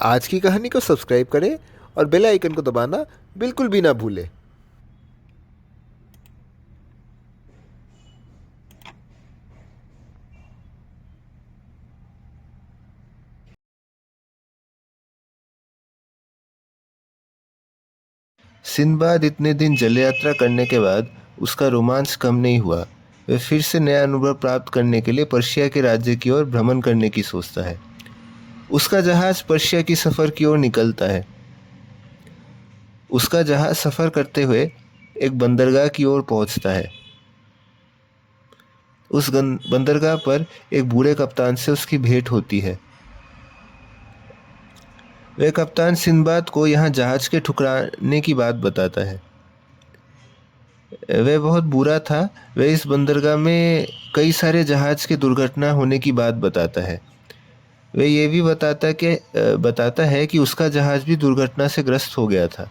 आज की कहानी को सब्सक्राइब करें और बेल आइकन को दबाना बिल्कुल भी ना भूलें। सिंदबाद इतने दिन जल यात्रा करने के बाद उसका रोमांच कम नहीं हुआ। वह फिर से नया अनुभव प्राप्त करने के लिए पर्शिया के राज्य की ओर भ्रमण करने की सोचता है। उसका जहाज पर्शिया की सफर की ओर निकलता है। उसका जहाज सफर करते हुए एक बंदरगाह की ओर पहुंचता है। उस बंदरगाह पर एक बूढ़े कप्तान से उसकी भेंट होती है। वह कप्तान सिंदबाद को यहाँ जहाज के ठुकराने की बात बताता है। वह बहुत बुरा था। वह इस बंदरगाह में कई सारे जहाज के दुर्घटना होने की बात बताता है। वह ये भी बताता है कि उसका जहाज भी दुर्घटना से ग्रस्त हो गया था।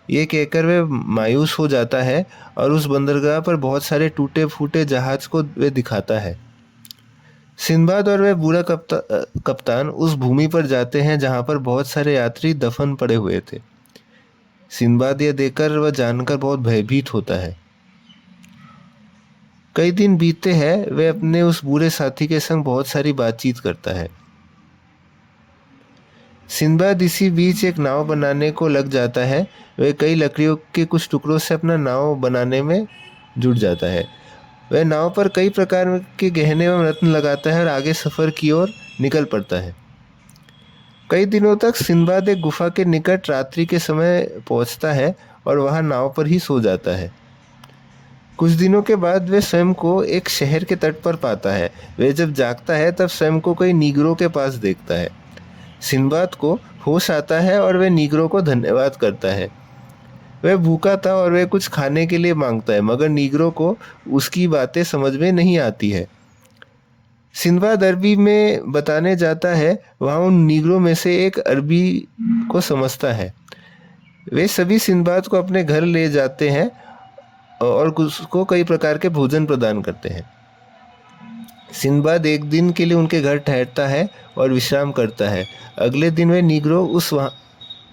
ये कहकर वह मायूस हो जाता है और उस बंदरगाह पर बहुत सारे टूटे फूटे जहाज को वह दिखाता है। सिंदबाद और वह बूढ़ा कप्तान उस भूमि पर जाते हैं जहाँ पर बहुत सारे यात्री दफन पड़े हुए थे। सिंदबाद यह देखकर वह जानकर बहुत भयभीत होता है। कई दिन बीतते हैं। वह अपने उस बूढ़े साथी के संग बहुत सारी बातचीत करता है। सिंदबाद इसी बीच एक नाव बनाने को लग जाता है। वह कई लकड़ियों के कुछ टुकड़ों से अपना नाव बनाने में जुट जाता है। वह नाव पर कई प्रकार के गहने एवं रत्न लगाता है और आगे सफ़र की ओर निकल पड़ता है। कई दिनों तक सिंदबाद एक गुफा के निकट रात्रि के समय पहुंचता है और वहां नाव पर ही सो जाता है। कुछ दिनों के बाद वह स्वयं को एक शहर के तट पर पाता है। वह जब जागता है तब स्वयं को कई नीगरों के पास देखता है। सिंदबाद को होश आता है और वह नीगरों को धन्यवाद करता है। वह भूखा था और वह कुछ खाने के लिए मांगता है, मगर नीगरों को उसकी बातें समझ में नहीं आती है। सिंदबाद अरबी में बताने जाता है। वहाँ उन नीगरों में से एक अरबी को समझता है। वे सभी सिंदबाद को अपने घर ले जाते हैं और उसको कई प्रकार के भोजन प्रदान करते हैं। सिंदबाद एक दिन के लिए उनके घर ठहरता है और विश्राम करता है। अगले दिन वे नीग्रो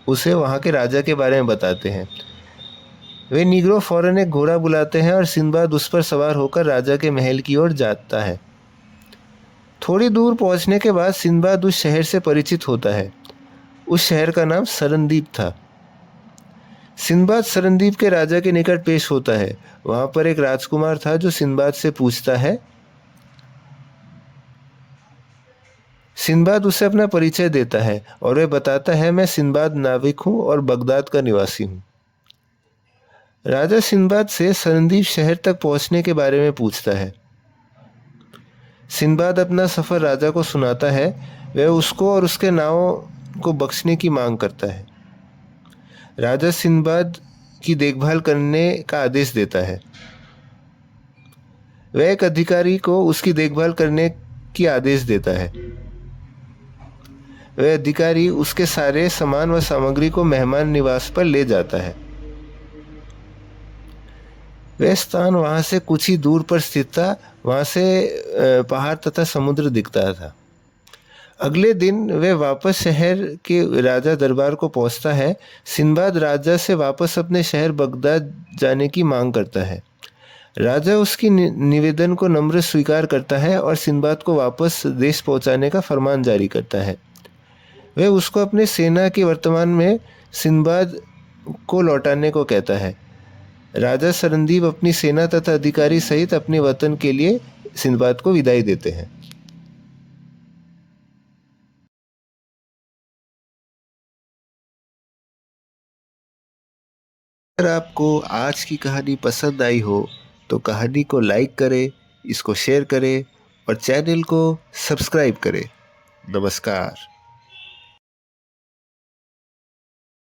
उसे वहाँ के राजा के बारे में बताते हैं। वे नीग्रो फौरन एक घोड़ा बुलाते हैं और सिंदबाद उस पर सवार होकर राजा के महल की ओर जाता है। थोड़ी दूर पहुंचने के बाद सिंदबाद उस शहर से परिचित होता है। उस शहर का नाम सरनदीप था। सिंदबाद सरनदीप के राजा के निकट पेश होता है। वहां पर एक राजकुमार था जो सिंदबाद से पूछता है। सिंदबाद उसे अपना परिचय देता है और वह बताता है, मैं सिंदबाद नाविक हूँ और बगदाद का निवासी हूँ। राजा सिंदबाद से सरनदीप शहर तक पहुंचने के बारे में पूछता है। सिंदबाद अपना सफ़र राजा को सुनाता है। वह उसको और उसके नाव को बख्शने की मांग करता है। राजा सिंदबाद की देखभाल करने का आदेश देता है। वह एक अधिकारी को उसकी देखभाल करने की आदेश देता है। वह अधिकारी उसके सारे सामान व सामग्री को मेहमान निवास पर ले जाता है। वह स्थान वहां से कुछ ही दूर पर स्थित था। वहां से पहाड़ तथा समुद्र दिखता था। अगले दिन वह वापस शहर के राजा दरबार को पहुंचता है। सिंदबाद राजा से वापस अपने शहर बगदाद जाने की मांग करता है। राजा उसकी निवेदन को नम्र स्वीकार करता है और सिंदबाद को वापस देश पहुंचाने का फरमान जारी करता है। वह उसको अपने सेना के वर्तमान में सिंदबाद को लौटाने को कहता है। राजा सरनदीप अपनी सेना तथा अधिकारी सहित अपने वतन के लिए सिंदबाद को विदाई देते हैं। अगर आपको आज की कहानी पसंद आई हो तो कहानी को लाइक करें, इसको शेयर करें और चैनल को सब्सक्राइब करें। नमस्कार।